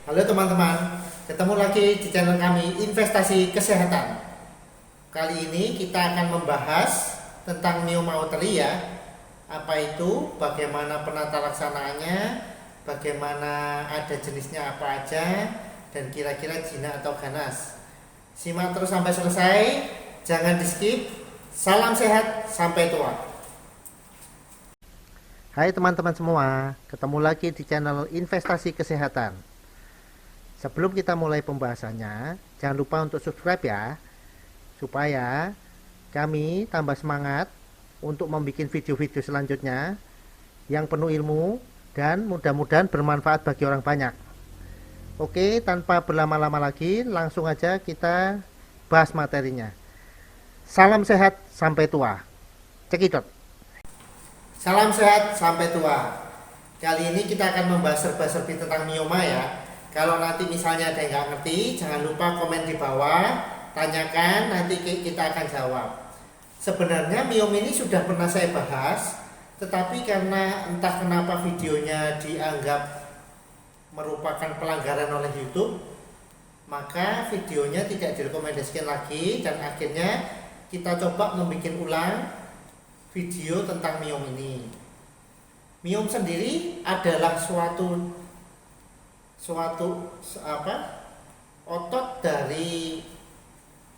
Halo teman-teman, ketemu lagi di channel kami Investasi Kesehatan. Kali ini kita akan membahas tentang myomauteri. Apa itu, bagaimana penata laksanaannya, bagaimana ada jenisnya apa aja, dan kira-kira jinak atau ganas. Simak terus sampai selesai, jangan di skip. Salam sehat sampai tua. Hai teman-teman semua, ketemu lagi di channel Investasi Kesehatan. Sebelum kita mulai pembahasannya, jangan lupa untuk subscribe ya, supaya kami tambah semangat untuk membuat video-video selanjutnya yang penuh ilmu dan mudah-mudahan bermanfaat bagi orang banyak. Oke, tanpa berlama-lama lagi, langsung aja kita bahas materinya. Salam sehat sampai tua. Cekidot. Salam sehat sampai tua. Kali ini kita akan membahas serba-serbi tentang mioma ya. Kalau nanti misalnya ada yang nggak ngerti, jangan lupa komen di bawah, tanyakan, nanti kita akan jawab. Sebenarnya miom ini sudah pernah saya bahas, tetapi karena entah kenapa videonya dianggap merupakan pelanggaran oleh YouTube, maka videonya tidak direkomendasikan lagi dan akhirnya kita coba membuat ulang video tentang miom ini. Miom sendiri adalah suatu otot dari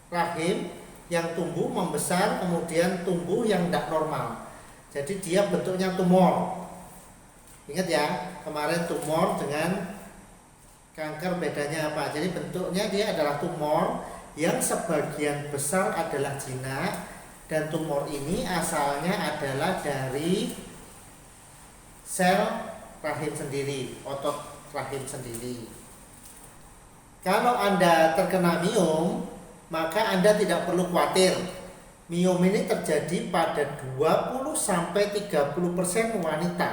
rahim yang tumbuh membesar kemudian tumbuh yang tidak normal. Jadi dia bentuknya tumor. Ingat ya, kemarin tumor dengan kanker bedanya apa? Jadi bentuknya dia adalah tumor yang sebagian besar adalah jinak, dan tumor ini asalnya adalah dari sel rahim sendiri, otot rahim sendiri. Kalau Anda terkena miom, maka Anda tidak perlu khawatir. Miom ini terjadi pada 20-30% wanita.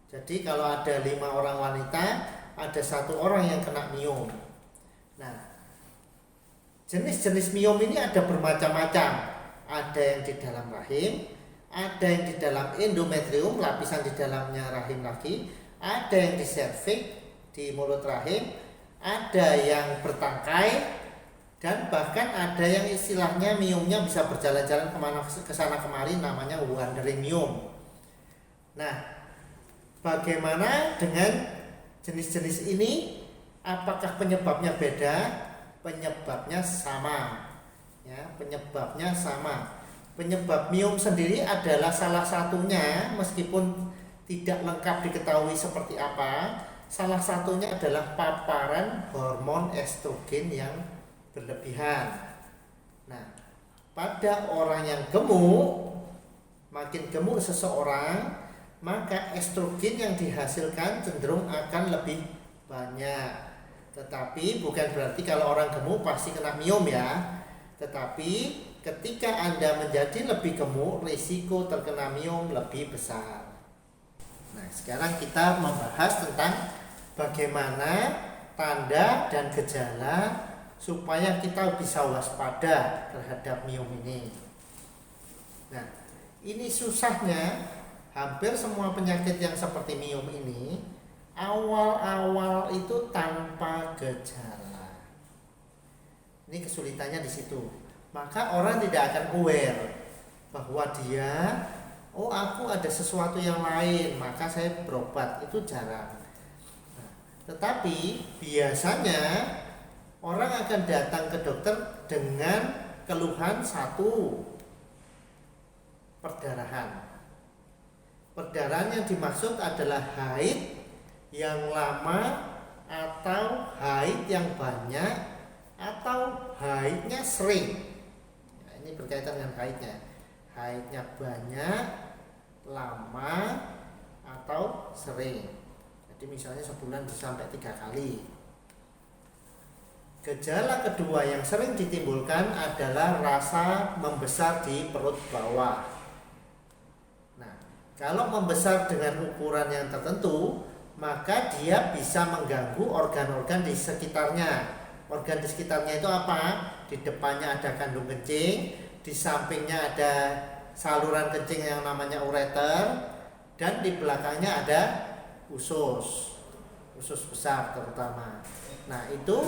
Jadi kalau ada 5 orang wanita, ada 1 orang yang kena miom. Nah, jenis-jenis miom ini ada bermacam-macam. Ada yang di dalam rahim, ada yang di dalam endometrium, lapisan di dalamnya rahim lagi, ada yang di serviks, di mulut rahim, ada yang bertangkai, dan bahkan ada yang istilahnya miomnya bisa berjalan-jalan ke sana kemari, namanya wandering miom. Nah, bagaimana dengan jenis-jenis ini? Apakah penyebabnya beda? Penyebabnya sama. Ya, penyebabnya sama. Penyebab miom sendiri adalah salah satunya, meskipun tidak lengkap diketahui seperti apa. Salah satunya adalah paparan hormon estrogen yang berlebihan. Nah, pada orang yang gemuk, makin gemuk seseorang, maka estrogen yang dihasilkan cenderung akan lebih banyak. Tetapi bukan berarti kalau orang gemuk pasti kena miom ya. Tetapi ketika Anda menjadi lebih gemuk, risiko terkena miom lebih besar. Nah, sekarang kita membahas tentang bagaimana tanda dan gejala supaya kita bisa waspada terhadap miom ini. Nah, ini susahnya, hampir semua penyakit yang seperti miom ini awal-awal itu tanpa gejala. Ini kesulitannya di situ. Maka orang tidak akan aware bahwa dia, oh aku ada sesuatu yang lain, maka saya berobat. Itu jarang. Nah, tetapi biasanya orang akan datang ke dokter dengan keluhan satu, perdarahan. Perdarahan yang dimaksud adalah haid yang lama, atau haid yang banyak, atau haidnya sering. Nah, ini berkaitan dengan haidnya. Haidnya banyak, lama, atau sering. Jadi misalnya sebulan bisa sampai 3 kali. Gejala kedua yang sering ditimbulkan adalah rasa membesar di perut bawah. Nah, kalau membesar dengan ukuran yang tertentu, maka dia bisa mengganggu organ-organ di sekitarnya. Organ di sekitarnya itu apa? Di depannya ada kandung kencing, di sampingnya ada saluran kencing yang namanya ureter, dan di belakangnya ada usus. usus besar terutama. Nah, itu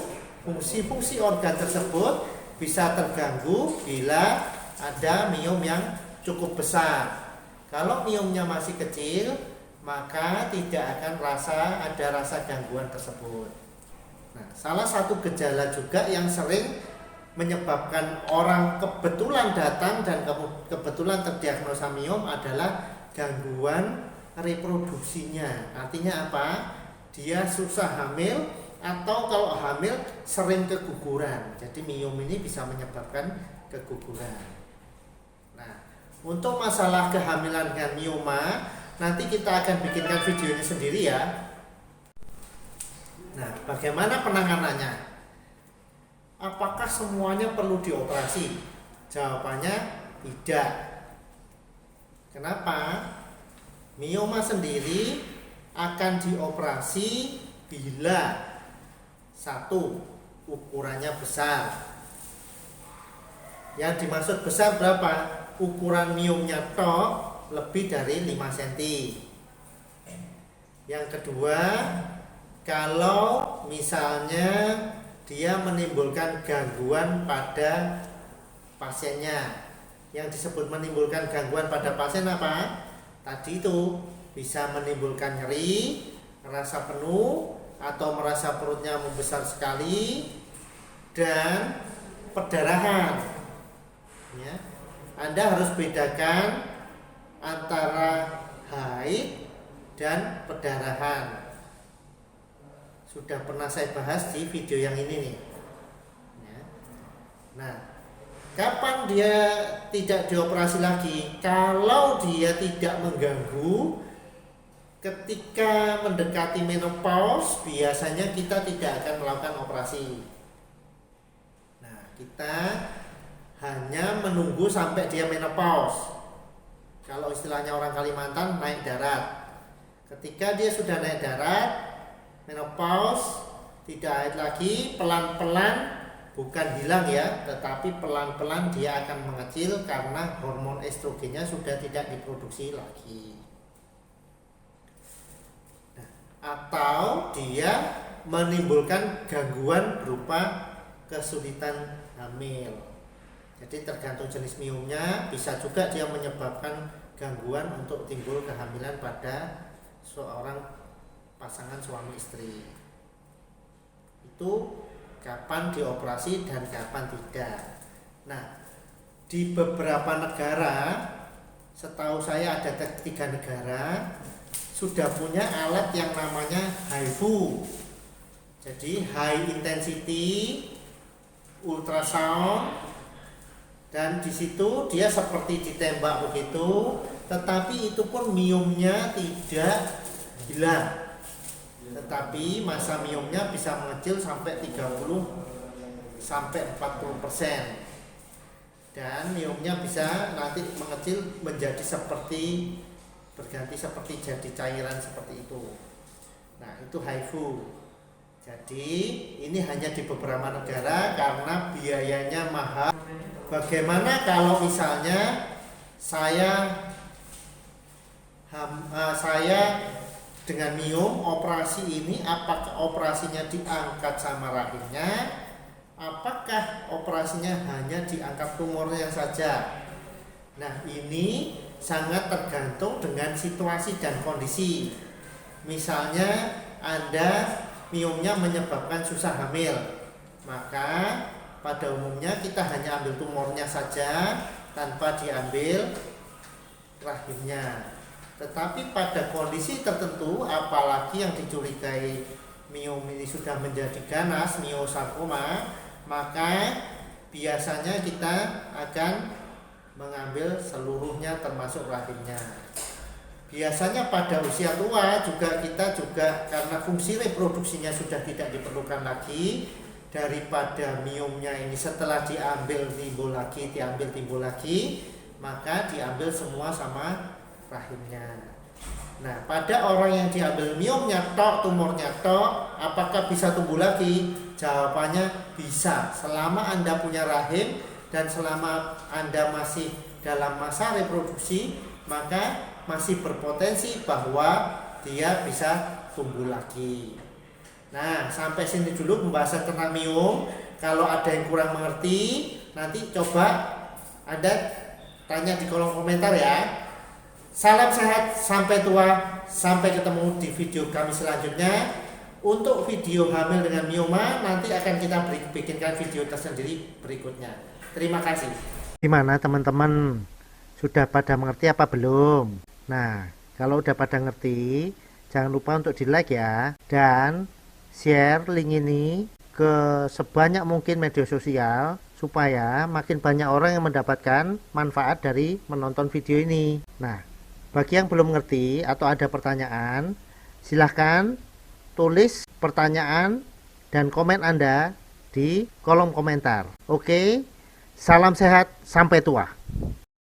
fungsi-fungsi organ tersebut bisa terganggu bila ada miom yang cukup besar. Kalau miomnya masih kecil, maka tidak akan ada rasa gangguan tersebut. Nah, salah satu gejala juga yang sering menyebabkan orang kebetulan datang dan kebetulan terdiagnosa miom adalah gangguan reproduksinya. Artinya apa? Dia susah hamil, atau kalau hamil sering keguguran. Jadi miom ini bisa menyebabkan keguguran. Nah, untuk masalah kehamilan dengan mioma, nanti kita akan bikinkan videonya sendiri ya. Nah, bagaimana penanganannya? Apakah semuanya perlu dioperasi? Jawabannya tidak. Kenapa? Mioma sendiri akan dioperasi bila satu, ukurannya besar. Yang dimaksud besar berapa? Ukuran miomnya tok lebih dari 5 cm. Yang kedua, kalau misalnya dia menimbulkan gangguan pada pasiennya. Yang disebut menimbulkan gangguan pada pasien apa? Tadi itu bisa menimbulkan nyeri, rasa penuh, atau merasa perutnya membesar sekali, dan perdarahan. Ya. Anda harus bedakan antara haid dan perdarahan. Sudah pernah saya bahas di video yang ini nih. Ya. Nah, kapan dia tidak dioperasi lagi? Kalau dia tidak mengganggu ketika mendekati menopause, biasanya kita tidak akan melakukan operasi. Nah, kita hanya menunggu sampai dia menopause. Kalau istilahnya orang Kalimantan, naik darat. Ketika dia sudah naik darat, menopause, tidak haid lagi, pelan-pelan, bukan hilang ya, tetapi pelan-pelan dia akan mengecil karena hormon estrogennya sudah tidak diproduksi lagi. Nah, atau dia menimbulkan gangguan berupa kesulitan hamil. Jadi tergantung jenis miomnya, bisa juga dia menyebabkan gangguan untuk timbul kehamilan pada seorang pasangan suami istri. Itu kapan dioperasi dan kapan tidak. Nah, di beberapa negara, setahu saya ada 3 negara sudah punya alat yang namanya HIFU. Jadi high intensity ultrasound, dan di situ dia seperti ditembak begitu, tetapi itu pun miomnya tidak hilang. Tetapi masa miomnya bisa mengecil sampai 30 sampai 40%. Dan miomnya bisa nanti mengecil menjadi berganti seperti jadi cairan seperti itu. Nah, itu HIFU. Jadi ini hanya di beberapa negara karena biayanya mahal. Bagaimana kalau misalnya saya dengan miom operasi ini, apakah operasinya diangkat sama rahimnya, apakah operasinya hanya diangkat tumornya saja? Nah, ini sangat tergantung dengan situasi dan kondisi. Misalnya Anda miomnya menyebabkan susah hamil, maka pada umumnya kita hanya ambil tumornya saja tanpa diambil rahimnya. Tetapi pada kondisi tertentu, apalagi yang dicurigai miom ini sudah menjadi ganas, miosarkoma, maka biasanya kita akan mengambil seluruhnya termasuk rahimnya. Biasanya pada usia tua kita juga karena fungsi reproduksinya sudah tidak diperlukan lagi, daripada miomnya ini setelah diambil timbul lagi, maka diambil semua sama rahimnya. Nah, pada orang yang diambil miomnya tok, tumornya tok, apakah bisa tumbuh lagi? Jawabannya bisa. Selama Anda punya rahim dan selama Anda masih dalam masa reproduksi, maka masih berpotensi bahwa dia bisa tumbuh lagi. Nah, sampai sini dulu pembahasan tentang miom. Kalau ada yang kurang mengerti, nanti coba Anda tanya di kolom komentar ya. Salam sehat sampai tua, sampai ketemu di video kami selanjutnya. Untuk video hamil dengan mioma nanti akan kita bikinkan video tersendiri berikutnya. Terima kasih. Gimana teman-teman? Sudah pada mengerti apa belum? Nah, kalau udah pada ngerti, jangan lupa untuk di like ya, dan share link ini ke sebanyak mungkin media sosial supaya makin banyak orang yang mendapatkan manfaat dari menonton video ini. Nah, bagi yang belum ngerti atau ada pertanyaan, silahkan tulis pertanyaan dan komen Anda di kolom komentar. Oke, salam sehat sampai tua.